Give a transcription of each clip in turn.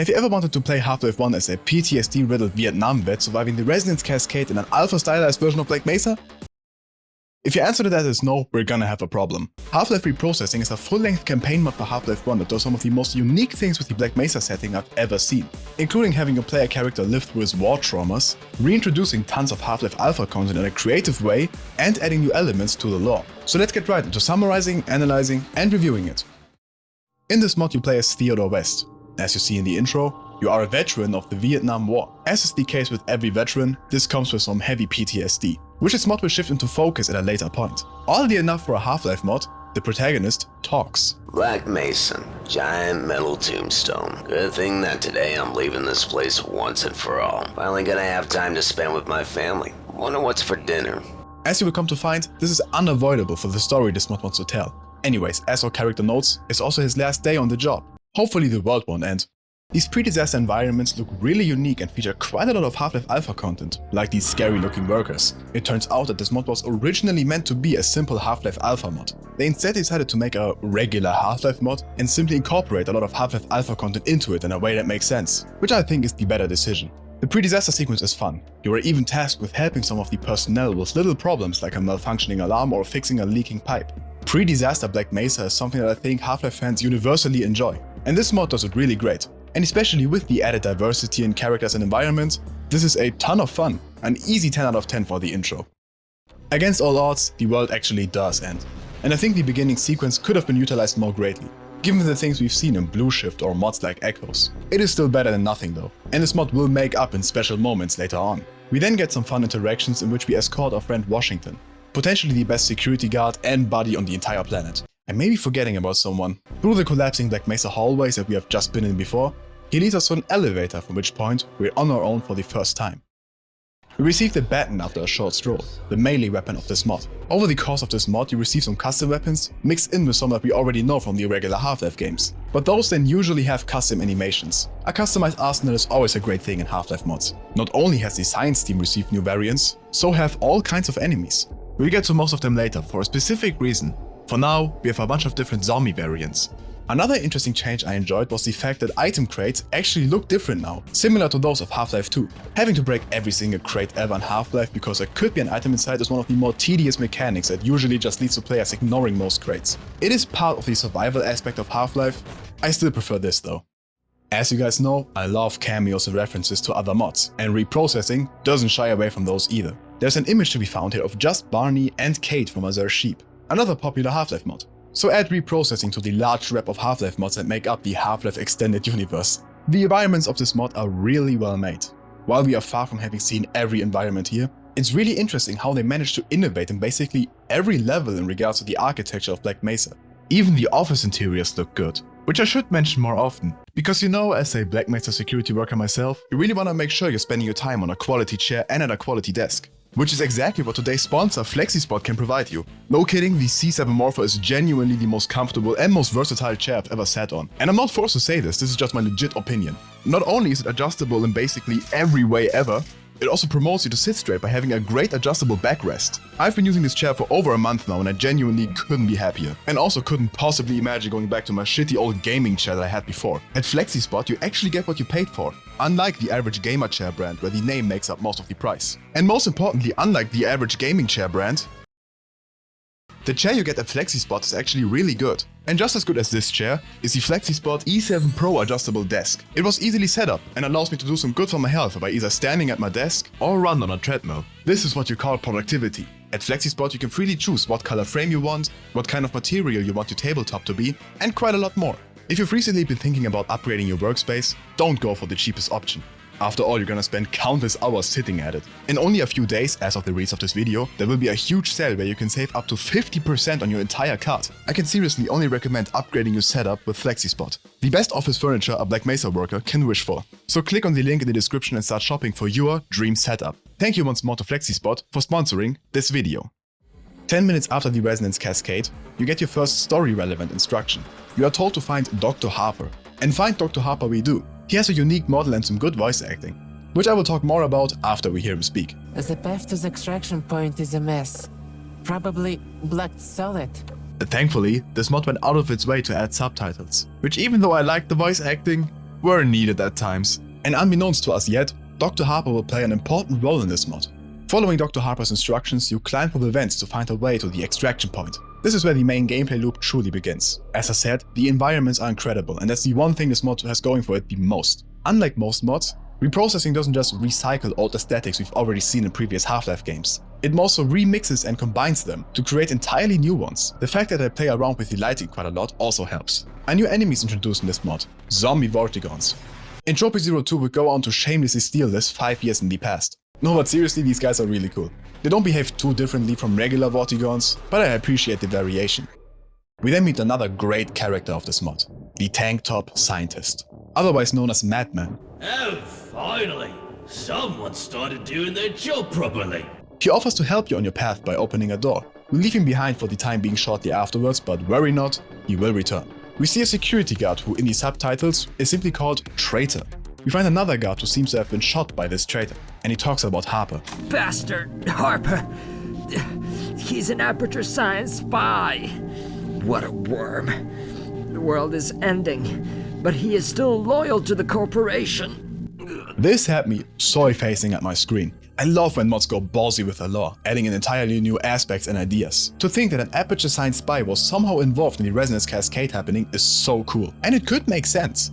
Have you ever wanted to play Half-Life 1 as a PTSD-riddled Vietnam vet surviving the resonance cascade in an alpha-stylized version of Black Mesa? If your answer to that is no, we're gonna have a problem. Half-Life Reprocessing is a full-length campaign mod for Half-Life 1 that does some of the most unique things with the Black Mesa setting I've ever seen, including having your player character live through his war traumas, reintroducing tons of Half-Life Alpha content in a creative way, and adding new elements to the lore. So let's get right into summarizing, analyzing, and reviewing it. In this mod you play as Theodore West. As you see in the intro, you are a veteran of the Vietnam War. As is the case with every veteran, this comes with some heavy PTSD, which this mod will shift into focus at a later point. Oddly enough for a Half-Life mod, the protagonist talks. Black Mason, giant metal tombstone. Good thing that today I'm leaving this place once and for all. Finally gonna have time to spend with my family. Wonder what's for dinner. As you will come to find, this is unavoidable for the story this mod wants to tell. Anyways, as our character notes, it's also his last day on the job. Hopefully the world won't end. These pre-disaster environments look really unique and feature quite a lot of Half-Life Alpha content, like these scary looking workers. It turns out that this mod was originally meant to be a simple Half-Life Alpha mod. They instead decided to make a regular Half-Life mod and simply incorporate a lot of Half-Life Alpha content into it in a way that makes sense, which I think is the better decision. The pre-disaster sequence is fun. You are even tasked with helping some of the personnel with little problems like a malfunctioning alarm or fixing a leaking pipe. Pre-disaster Black Mesa is something that I think Half-Life fans universally enjoy, and this mod does it really great. And especially with the added diversity in characters and environments, this is a ton of fun, an easy 10 out of 10 for the intro. Against all odds, the world actually does end, and I think the beginning sequence could have been utilized more greatly, given the things we've seen in Blue Shift or mods like Echoes. It is still better than nothing though, and this mod will make up in special moments later on. We then get some fun interactions in which we escort our friend Washington, potentially the best security guard and buddy on the entire planet. And maybe forgetting about someone. Through the collapsing Black Mesa hallways that we have just been in before, he leads us to an elevator, from which point we're on our own for the first time. We receive the baton after a short stroll, the melee weapon of this mod. Over the course of this mod you receive some custom weapons, mixed in with some that we already know from the regular Half-Life games. But those then usually have custom animations. A customized arsenal is always a great thing in Half-Life mods. Not only has the science team received new variants, so have all kinds of enemies. We'll get to most of them later for a specific reason. For now, we have a bunch of different zombie variants. Another interesting change I enjoyed was the fact that item crates actually look different now, similar to those of Half-Life 2. Having to break every single crate ever in Half-Life because there could be an item inside is one of the more tedious mechanics that usually just leads to players ignoring most crates. It is part of the survival aspect of Half-Life. I still prefer this though. As you guys know, I love cameos and references to other mods, and Reprocessing doesn't shy away from those either. There's an image to be found here of just Barney and Kate from Azure Sheep, another popular Half-Life mod. So add Reprocessing to the large rep of Half-Life mods that make up the Half-Life extended universe. The environments of this mod are really well made. While we are far from having seen every environment here, it's really interesting how they managed to innovate in basically every level in regards to the architecture of Black Mesa. Even the office interiors look good, which I should mention more often, because you know, as a Black Mesa security worker myself, you really want to make sure you're spending your time on a quality chair and at a quality desk. Which is exactly what today's sponsor FlexiSpot can provide you. No kidding, the C7 Morpher is genuinely the most comfortable and most versatile chair I've ever sat on. And I'm not forced to say this is just my legit opinion. Not only is it adjustable in basically every way ever, it also promotes you to sit straight by having a great adjustable backrest. I've been using this chair for over a month now and I genuinely couldn't be happier. And also couldn't possibly imagine going back to my shitty old gaming chair that I had before. At FlexiSpot you actually get what you paid for, unlike the average gamer chair brand where the name makes up most of the price. And most importantly, unlike the average gaming chair brand, the chair you get at FlexiSpot is actually really good. And just as good as this chair is the FlexiSpot E7 Pro adjustable desk. It was easily set up and allows me to do some good for my health by either standing at my desk or run on a treadmill. This is what you call productivity. At FlexiSpot you can freely choose what color frame you want, what kind of material you want your tabletop to be, and quite a lot more. If you've recently been thinking about upgrading your workspace, don't go for the cheapest option. After all, you're gonna spend countless hours sitting at it. In only a few days, as of the release of this video, there will be a huge sale where you can save up to 50% on your entire cart. I can seriously only recommend upgrading your setup with FlexiSpot. The best office furniture a Black Mesa worker can wish for. So click on the link in the description and start shopping for your dream setup. Thank you once more to FlexiSpot for sponsoring this video. 10 minutes after the resonance cascade, you get your first story-relevant instruction. You are told to find Dr. Harper. And find Dr. Harper we do. He has a unique model and some good voice acting, which I will talk more about after we hear him speak. The path to the extraction point is a mess. Probably blocked solid. Thankfully, this mod went out of its way to add subtitles, which even though I liked the voice acting, were needed at times. And unbeknownst to us yet, Dr. Harper will play an important role in this mod. Following Dr. Harper's instructions, you climb through the vents to find a way to the extraction point. This is where the main gameplay loop truly begins. As I said, the environments are incredible, and that's the one thing this mod has going for it the most. Unlike most mods, Reprocessing doesn't just recycle old aesthetics we've already seen in previous Half-Life games. It also remixes and combines them to create entirely new ones. The fact that I play around with the lighting quite a lot also helps. A new enemy is introduced in this mod, zombie Vortigons. In Trophy 02 would go on to shamelessly steal this 5 years in the past. No, but seriously, these guys are really cool. They don't behave too differently from regular Vortigons, but I appreciate the variation. We then meet another great character of this mod, the Tank Top Scientist, otherwise known as Madman. Oh, finally! Someone started doing their job properly. He offers to help you on your path by opening a door. We leave him behind for the time being shortly afterwards, but worry not, he will return. We see a security guard who in the subtitles is simply called Traitor. We find another guard who seems to have been shot by this traitor, and he talks about Harper. Bastard Harper. He's an Aperture Science spy. What a worm. The world is ending, but he is still loyal to the corporation. This had me soy-facing at my screen. I love when mods go ballsy with the lore, adding in entirely new aspects and ideas. To think that an Aperture Science spy was somehow involved in the Resonance Cascade happening is so cool. And it could make sense.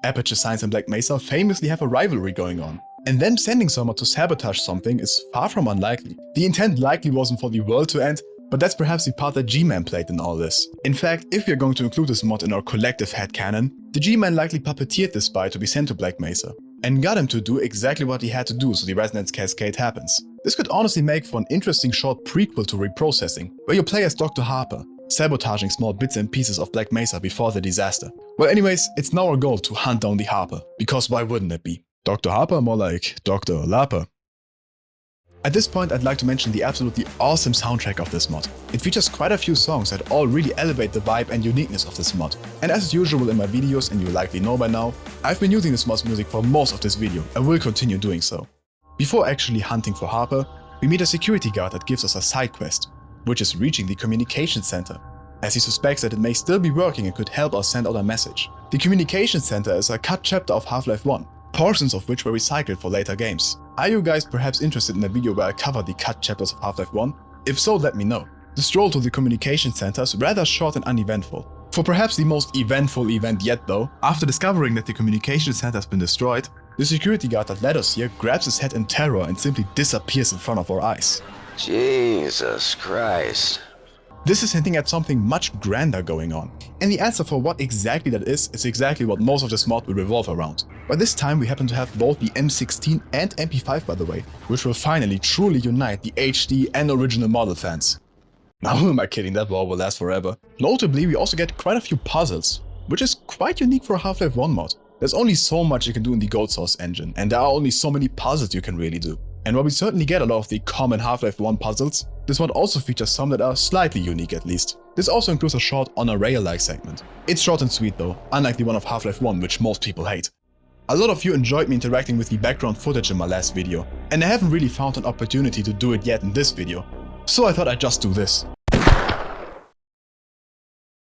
Aperture Science and Black Mesa famously have a rivalry going on. And them sending someone to sabotage something is far from unlikely. The intent likely wasn't for the world to end, but that's perhaps the part that G-Man played in all this. In fact, if we are going to include this mod in our collective headcanon, the G-Man likely puppeteered the spy to be sent to Black Mesa, and got him to do exactly what he had to do so the Resonance Cascade happens. This could honestly make for an interesting short prequel to Reprocessing, where you play as Dr. Harper, sabotaging small bits and pieces of Black Mesa before the disaster. Well anyways, it's now our goal to hunt down the Harper, because why wouldn't it be? Dr. Harper, more like Dr. Lapper. At this point I'd like to mention the absolutely awesome soundtrack of this mod. It features quite a few songs that all really elevate the vibe and uniqueness of this mod. And as usual in my videos, and you likely know by now, I've been using this mod's music for most of this video and will continue doing so. Before actually hunting for Harper, we meet a security guard that gives us a side quest, which is reaching the communication center, as he suspects that it may still be working and could help us send out a message. The communication center is a cut chapter of Half-Life 1, portions of which were recycled for later games. Are you guys perhaps interested in a video where I cover the cut chapters of Half-Life 1? If so, let me know. The stroll to the communication center is rather short and uneventful. For perhaps the most eventful event yet though, after discovering that the communication center has been destroyed, the security guard that led us here grabs his head in terror and simply disappears in front of our eyes. Jesus Christ. This is hinting at something much grander going on, and the answer for what exactly that is exactly what most of this mod will revolve around. By this time we happen to have both the M16 and MP5 by the way, which will finally truly unite the HD and original model fans. Now who am I kidding, that war will last forever. Notably we also get quite a few puzzles, which is quite unique for a Half-Life 1 mod. There's only so much you can do in the Gold Source engine, and there are only so many puzzles you can really do. And while we certainly get a lot of the common Half-Life 1 puzzles, this mod also features some that are slightly unique at least. This also includes a short on a rail-like segment. It's short and sweet though, unlike the one of Half-Life 1 which most people hate. A lot of you enjoyed me interacting with the background footage in my last video, and I haven't really found an opportunity to do it yet in this video, so I thought I'd just do this.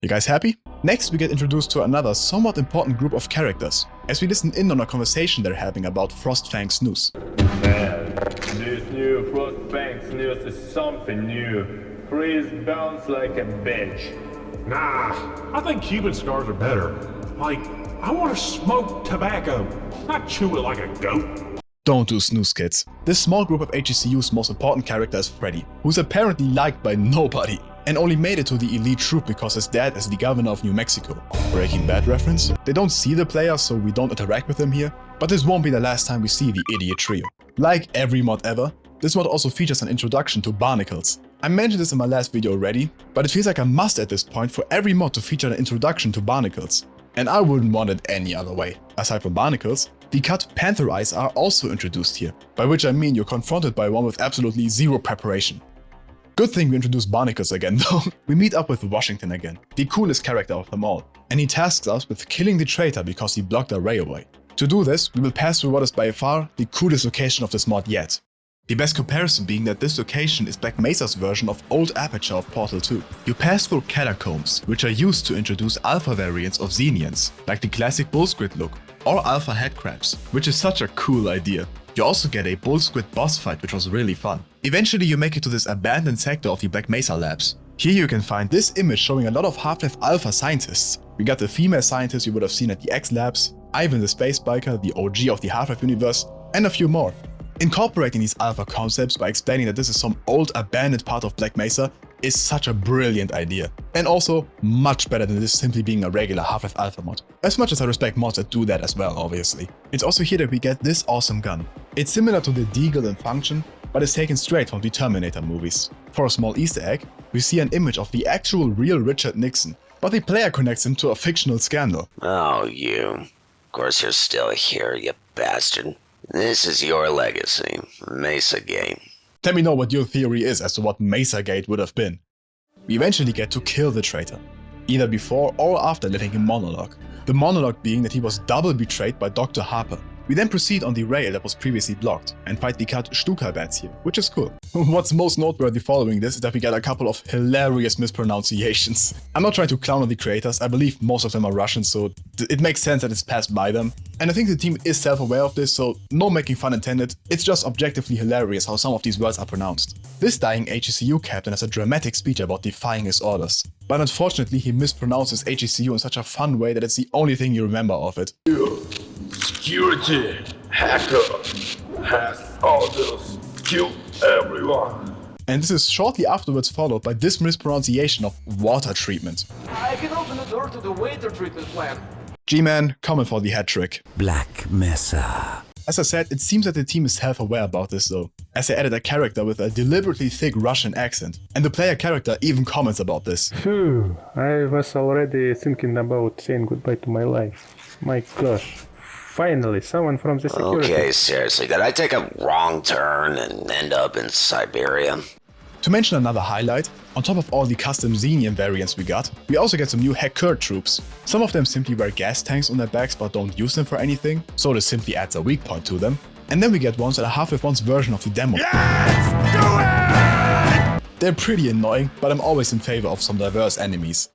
You guys happy? Next we get introduced to another somewhat important group of characters, as we listen in on a conversation they're having about Frostfang's news. Man, this new Frostfang's news is something new. Freeze bounce like a bitch. Nah, I think Cuban cigars are better. Like, I want to smoke tobacco, not chew it like a goat. Don't do snooze, kids. This small group of HECU's most important character is Freddy, who's apparently liked by nobody, and only made it to the elite troop because his dad is the governor of New Mexico. Breaking Bad reference? They don't see the player, so we don't interact with him here, but this won't be the last time we see the idiot trio. Like every mod ever, this mod also features an introduction to barnacles. I mentioned this in my last video already, but it feels like a must at this point for every mod to feature an introduction to barnacles. And I wouldn't want it any other way. Aside from barnacles, the cut panther eyes are also introduced here, by which I mean you're confronted by one with absolutely zero preparation. Good thing we introduced barnacles again though. We meet up with Washington again, the coolest character of them all, and he tasks us with killing the traitor because he blocked our railway. To do this, we will pass through what is by far the coolest location of this mod yet. The best comparison being that this location is Black Mesa's version of old Aperture of Portal 2. You pass through catacombs, which are used to introduce alpha variants of Xenians, like the classic Bullsquid look, or alpha headcrabs, which is such a cool idea. You also get a bull squid boss fight, which was really fun. Eventually you make it to this abandoned sector of the Black Mesa labs. Here you can find this image showing a lot of Half-Life Alpha scientists. We got the female scientist you would have seen at the X labs, Ivan the space biker, the OG of the Half-Life universe, and a few more. Incorporating these alpha concepts by explaining that this is some old abandoned part of Black Mesa is such a brilliant idea. And also much better than this simply being a regular Half-Life Alpha mod. As much as I respect mods that do that as well, obviously. It's also here that we get this awesome gun. It's similar to the Deagle in function, but it's taken straight from the Terminator movies. For a small Easter egg, we see an image of the actual real Richard Nixon, but the player connects him to a fictional scandal. Oh, you. Of course you're still here, you bastard. This is your legacy, Mesagate. Let me know what your theory is as to what Mesagate would have been. We eventually get to kill the traitor, either before or after letting him monologue. The monologue being that he was double betrayed by Dr. Harper. We then proceed on the rail that was previously blocked and fight the cat Stuka bats here, which is cool. What's most noteworthy following this is that we get a couple of hilarious mispronunciations. I'm not trying to clown on the creators, I believe most of them are Russian, so it makes sense that it's passed by them. And I think the team is self-aware of this, so no making fun intended, it's just objectively hilarious how some of these words are pronounced. This dying HECU captain has a dramatic speech about defying his orders, but unfortunately he mispronounces HECU in such a fun way that it's the only thing you remember of it. Security hacker has orders to kill everyone. And this is shortly afterwards followed by this mispronunciation of water treatment. I can open the door to the water treatment plant. G-Man, coming for the hat trick. Black Mesa. As I said, it seems that the team is self-aware about this though, as they added a character with a deliberately thick Russian accent, and the player character even comments about this. Phew, I was already thinking about saying goodbye to my life. My gosh, finally, someone from the security. Okay, seriously, did I take a wrong turn and end up in Siberia? To mention another highlight, on top of all the custom Xenium variants we got, we also get some new hacker troops. Some of them simply wear gas tanks on their backs but don't use them for anything, so this simply adds a weak point to them. And then we get ones that are Half-Life 1's version of the demo. Let's do it! They're pretty annoying, but I'm always in favor of some diverse enemies.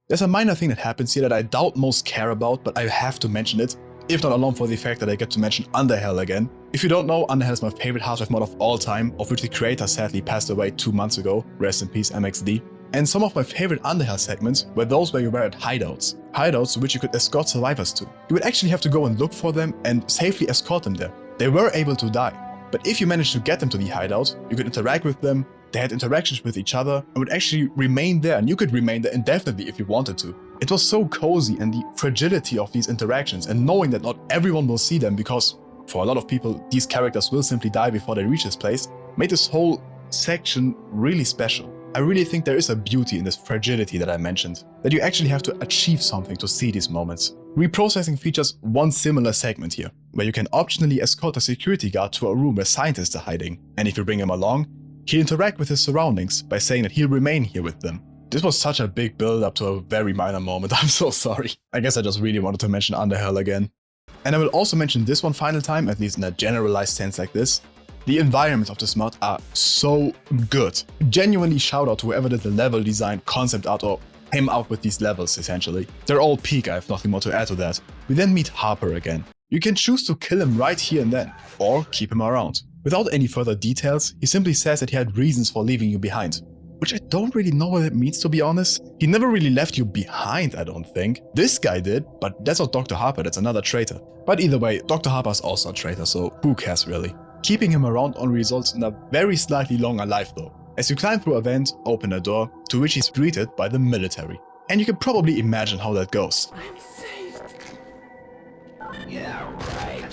There's a minor thing that happens here that I doubt most care about, but I have to mention it, if not alone for the fact that I get to mention Undertale again. If you don't know, Undertale is my favorite Half-Life mod of all time, of which the creator sadly passed away 2 months ago, rest in peace MXD. And some of my favorite Undertale segments were those where you were at hideouts. Hideouts to which you could escort survivors to. You would actually have to go and look for them and safely escort them there. They were able to die, but if you managed to get them to the hideout, you could interact with them, they had interactions with each other, and would actually remain there, and you could remain there indefinitely if you wanted to. It was so cozy, and the fragility of these interactions, and knowing that not everyone will see them because, for a lot of people, these characters will simply die before they reach this place, made this whole section really special. I really think there is a beauty in this fragility that I mentioned, that you actually have to achieve something to see these moments. Reprocessing features one similar segment here, where you can optionally escort a security guard to a room where scientists are hiding, and if you bring him along, he'll interact with his surroundings by saying that he'll remain here with them. This was such a big build up to a very minor moment, I'm so sorry. I guess I just really wanted to mention Undertale again. And I will also mention this one final time, at least in a generalized sense like this. The environments of this mod are so good. Genuinely shout out to whoever did the level design, concept art, or came out with these levels essentially. They're all peak, I have nothing more to add to that. We then meet Harper again. You can choose to kill him right here and then, or keep him around. Without any further details, he simply says that he had reasons for leaving you behind. Which I don't really know what it means, to be honest. He never really left you behind, I don't think. This guy did, but that's not Dr. Harper, that's another traitor. But either way, Dr. Harper's also a traitor, so who cares really? Keeping him around only results in a very slightly longer life though, as you climb through a vent, open a door, to which he's greeted by the military. And you can probably imagine how that goes. I'm saved. Yeah, right.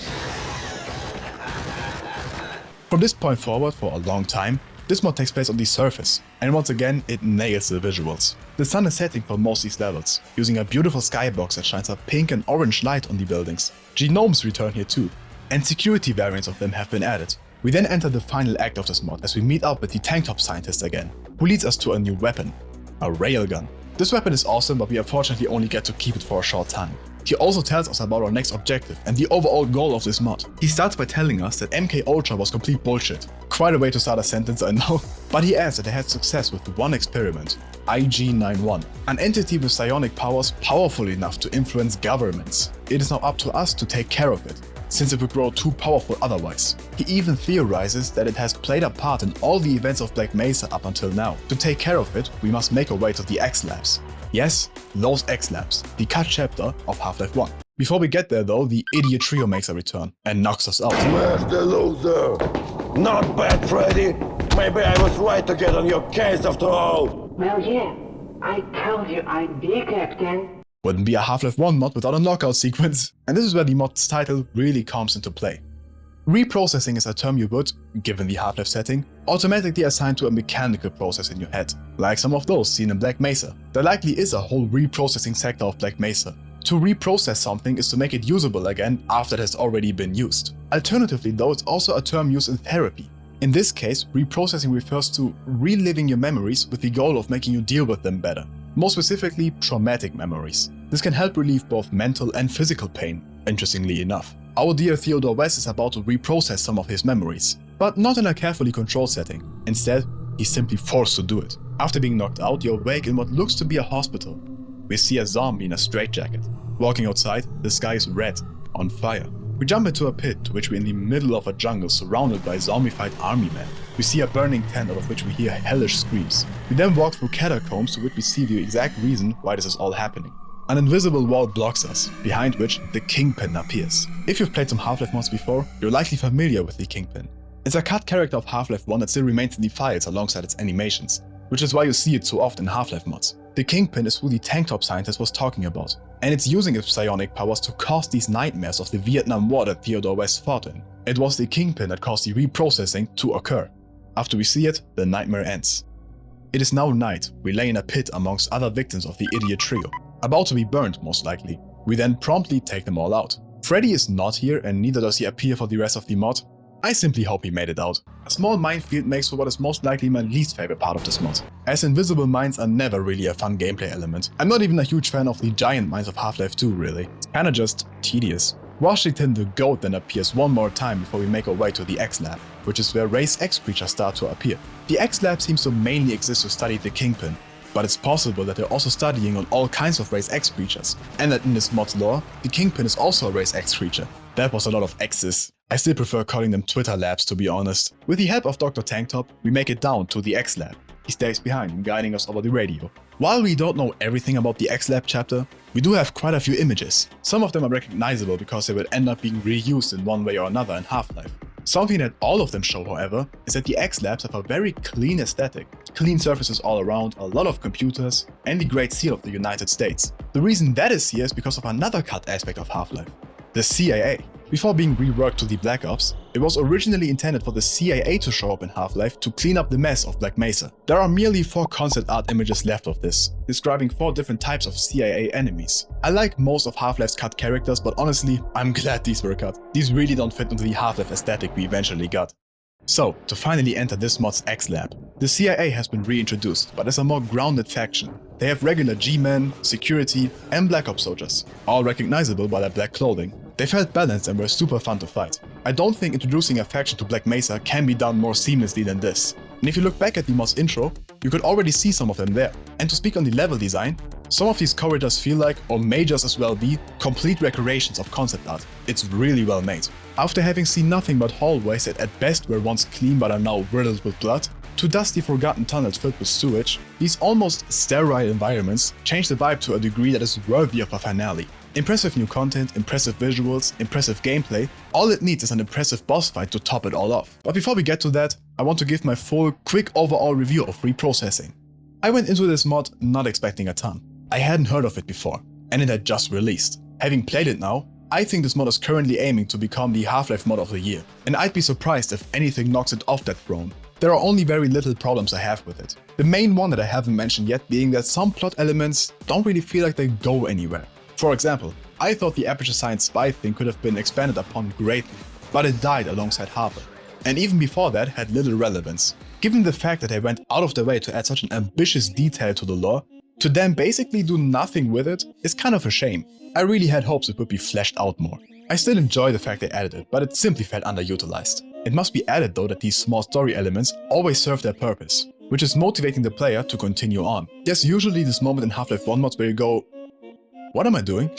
From this point forward, for a long time, this mod takes place on the surface, and once again, it nails the visuals. The sun is setting for most of these levels, using a beautiful skybox that shines a pink and orange light on the buildings. Genomes return here too, and security variants of them have been added. We then enter the final act of this mod as we meet up with the tank top scientist again, who leads us to a new weapon, a railgun. This weapon is awesome, but we unfortunately only get to keep it for a short time. He also tells us about our next objective and the overall goal of this mod. He starts by telling us that MK Ultra was complete bullshit, Quite a way to start a sentence, I know. But he adds that they had success with one experiment, IG-91, an entity with psionic powers powerful enough to influence governments. It is now up to us to take care of it, since it would grow too powerful otherwise. He even theorizes that it has played a part in all the events of Black Mesa up until now. To take care of it, we must make our way to the X-Labs. Yes, those X-Labs, the cut chapter of Half-Life 1. Before we get there though, the idiot trio makes a return and knocks us out. Smash the loser! Not bad, Freddy! Maybe I was right to get on your case after all! Well, yeah. I told you I'd be, Captain. Wouldn't be a Half-Life 1 mod without a knockout sequence. And this is where the mod's title really comes into play. Reprocessing is a term you would, given the Half-Life setting, automatically assign to a mechanical process in your head, like some of those seen in Black Mesa. There likely is a whole reprocessing sector of Black Mesa. To reprocess something is to make it usable again after it has already been used. Alternatively though, it's also a term used in therapy. In this case, reprocessing refers to reliving your memories with the goal of making you deal with them better. More specifically, traumatic memories. This can help relieve both mental and physical pain, interestingly enough. Our dear Theodore West is about to reprocess some of his memories, but not in a carefully controlled setting. Instead, he's simply forced to do it. After being knocked out, you awake in what looks to be a hospital. We see a zombie in a straitjacket. Walking outside, the sky is red, on fire. We jump into a pit to which we're in the middle of a jungle surrounded by zombified army men. We see a burning tent out of which we hear hellish screams. We then walk through catacombs to which we see the exact reason why this is all happening. An invisible wall blocks us, behind which the Kingpin appears. If you've played some Half-Life mods before, you're likely familiar with the Kingpin. It's a cut character of Half-Life 1 that still remains in the files alongside its animations, which is why you see it so often in Half-Life mods. The Kingpin is who the tank top scientist was talking about, and it's using its psionic powers to cause these nightmares of the Vietnam War that Theodore West fought in. It was the Kingpin that caused the reprocessing to occur. After we see it, the nightmare ends. It is now night. We lay in a pit amongst other victims of the idiot trio, about to be burned most likely. We then promptly take them all out. Freddy is not here and neither does he appear for the rest of the mod. I simply hope he made it out. A small minefield makes for what is most likely my least favorite part of this mod, as invisible mines are never really a fun gameplay element. I'm not even a huge fan of the giant mines of Half-Life 2 really, it's kinda just tedious. Washington the Goat then appears one more time before we make our way to the X-Lab, which is where Race X creatures start to appear. The X-Lab seems to mainly exist to study the Kingpin, but it's possible that they're also studying on all kinds of Race X creatures, and that in this mod's lore, the Kingpin is also a Race X creature. That was a lot of X's. I still prefer calling them Twitter labs to be honest. With the help of Dr. Tanktop, we make it down to the X-Lab. He stays behind, guiding us over the radio. While we don't know everything about the X-Lab chapter, we do have quite a few images. Some of them are recognizable because they will end up being reused in one way or another in Half-Life. Something that all of them show, however, is that the X-Labs have a very clean aesthetic. Clean surfaces all around, a lot of computers, and the Great Seal of the United States. The reason that is here is because of another cut aspect of Half-Life, the CIA. Before being reworked to the Black Ops, it was originally intended for the CIA to show up in Half-Life to clean up the mess of Black Mesa. There are merely 4 concept art images left of this, describing 4 different types of CIA enemies. I like most of Half-Life's cut characters, but honestly, I'm glad these were cut. These really don't fit into the Half-Life aesthetic we eventually got. So, to finally enter this mod's X-Lab, the CIA has been reintroduced, but as a more grounded faction. They have regular G-Men, security, and Black Ops soldiers, all recognizable by their black clothing. They felt balanced and were super fun to fight. I don't think introducing a faction to Black Mesa can be done more seamlessly than this. And if you look back at the mod's intro, you could already see some of them there. And to speak on the level design, some of these corridors feel like, or may just as well be, complete recreations of concept art. It's really well made. After having seen nothing but hallways that at best were once clean but are now riddled with blood, to dusty forgotten tunnels filled with sewage, these almost sterile environments change the vibe to a degree that is worthy of a finale. Impressive new content, impressive visuals, impressive gameplay, all it needs is an impressive boss fight to top it all off. But before we get to that, I want to give my full, quick overall review of Reprocessing. I went into this mod not expecting a ton. I hadn't heard of it before, and it had just released. Having played it now, I think this mod is currently aiming to become the Half-Life mod of the year, and I'd be surprised if anything knocks it off that throne. There are only very little problems I have with it. The main one that I haven't mentioned yet being that some plot elements don't really feel like they go anywhere. For example, I thought the Aperture Science spy thing could have been expanded upon greatly, but it died alongside Harper. And even before that had little relevance. Given the fact that they went out of their way to add such an ambitious detail to the lore, to then basically do nothing with it is kind of a shame. I really had hopes it would be fleshed out more. I still enjoy the fact they added it, but it simply felt underutilized. It must be added though that these small story elements always serve their purpose, which is motivating the player to continue on. There's usually this moment in Half-Life 1 mods where you go, what am I doing?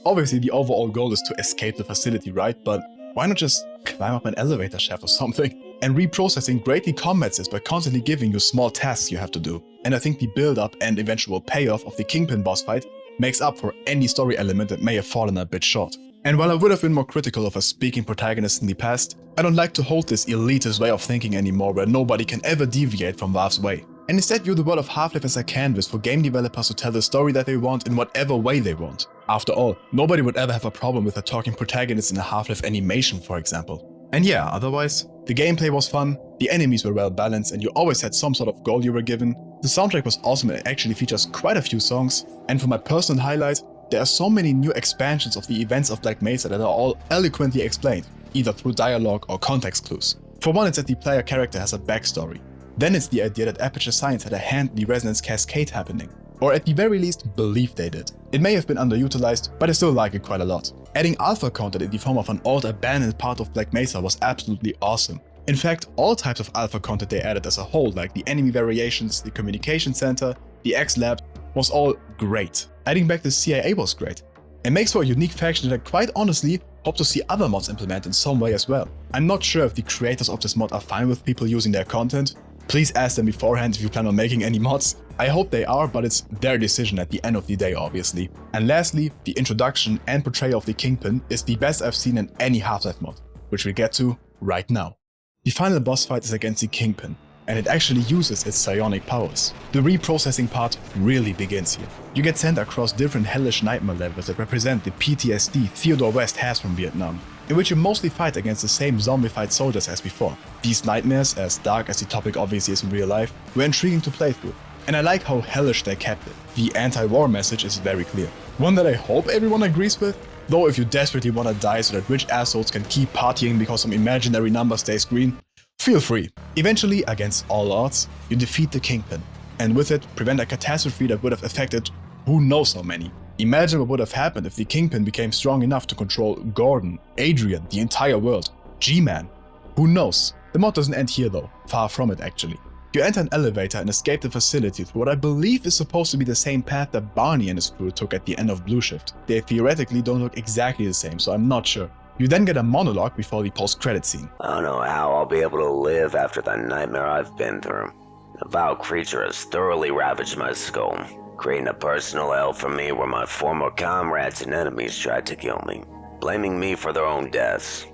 Obviously the overall goal is to escape the facility, right? But why not just climb up an elevator shaft or something? And Reprocessing greatly combats this by constantly giving you small tasks you have to do. And I think the build-up and eventual payoff of the Kingpin boss fight makes up for any story element that may have fallen a bit short. And while I would have been more critical of a speaking protagonist in the past, I don't like to hold this elitist way of thinking anymore where nobody can ever deviate from Valve's way. And instead view the world of Half-Life as a canvas for game developers to tell the story that they want in whatever way they want. After all, nobody would ever have a problem with a talking protagonist in a Half-Life animation, for example. And yeah, otherwise, the gameplay was fun, the enemies were well balanced, and you always had some sort of goal you were given. The soundtrack was awesome and it actually features quite a few songs. And for my personal highlight, there are so many new expansions of the events of Black Mesa that are all eloquently explained, either through dialogue or context clues. For one, it's that the player character has a backstory. Then it's the idea that Aperture Science had a hand in the resonance cascade happening. Or at the very least, believe they did. It may have been underutilized, but I still like it quite a lot. Adding alpha content in the form of an old abandoned part of Black Mesa was absolutely awesome. In fact, all types of alpha content they added as a whole, like the enemy variations, the communication center, the X-Lab, was all great. Adding back the CIA was great. It makes for a unique faction that I quite honestly hope to see other mods implement in some way as well. I'm not sure if the creators of this mod are fine with people using their content. Please ask them beforehand if you plan on making any mods. I hope they are, but it's their decision at the end of the day, obviously. And lastly, the introduction and portrayal of the Kingpin is the best I've seen in any Half-Life mod, which we'll get to right now. The final boss fight is against the Kingpin, and it actually uses its psionic powers. The reprocessing part really begins here. You get sent across different hellish nightmare levels that represent the PTSD Theodore West has from Vietnam, in which you mostly fight against the same zombified soldiers as before. These nightmares, as dark as the topic obviously is in real life, were intriguing to play through, and I like how hellish they kept it. The anti-war message is very clear. One that I hope everyone agrees with, though if you desperately want to die so that rich assholes can keep partying because some imaginary number stays green, feel free. Eventually, against all odds, you defeat the Kingpin, and with it, prevent a catastrophe that would have affected who knows how many. Imagine what would have happened if the Kingpin became strong enough to control Gordon, Adrian, the entire world, G-Man. Who knows? The mod doesn't end here though, far from it actually. You enter an elevator and escape the facility through what I believe is supposed to be the same path that Barney and his crew took at the end of Blue Shift. They theoretically don't look exactly the same, so I'm not sure. You then get a monologue before the post-credit scene. I don't know how I'll be able to live after the nightmare I've been through. The vile creature has thoroughly ravaged my skull, creating a personal hell for me where my former comrades and enemies tried to kill me, blaming me for their own deaths.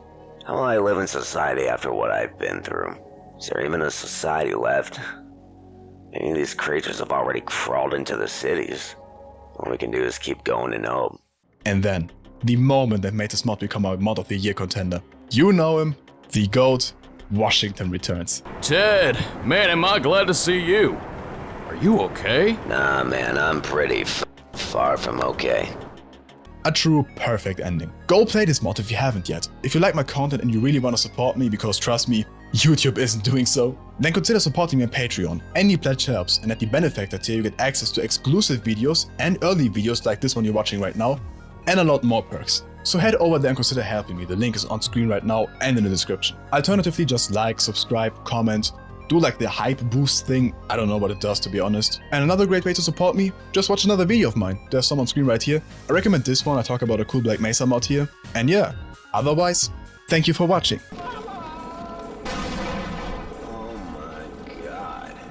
How will I live in society after what I've been through? Is there even a society left? Maybe these creatures have already crawled into the cities. All we can do is keep going and hope. And then, the moment that made this mod become a mod of the year contender. You know him, the GOAT, Washington returns. Ted, man, am I glad to see you. Are you okay? Nah, man, I'm pretty far from okay. A true perfect ending. Go play this mod if you haven't yet. If you like my content and you really want to support me, because trust me, YouTube isn't doing so, then consider supporting me on Patreon. Any pledge helps, and at the benefactor tier you get access to exclusive videos and early videos like this one you're watching right now, and a lot more perks. So head over there and consider helping me. The link is on screen right now and in the description. Alternatively, just like, subscribe, comment, do like the hype boost thing. I don't know what it does, to be honest. And another great way to support me, just watch another video of mine. There's some on screen right here. I recommend this one. I talk about a cool Black Mesa mod here. And yeah, otherwise, thank you for watching.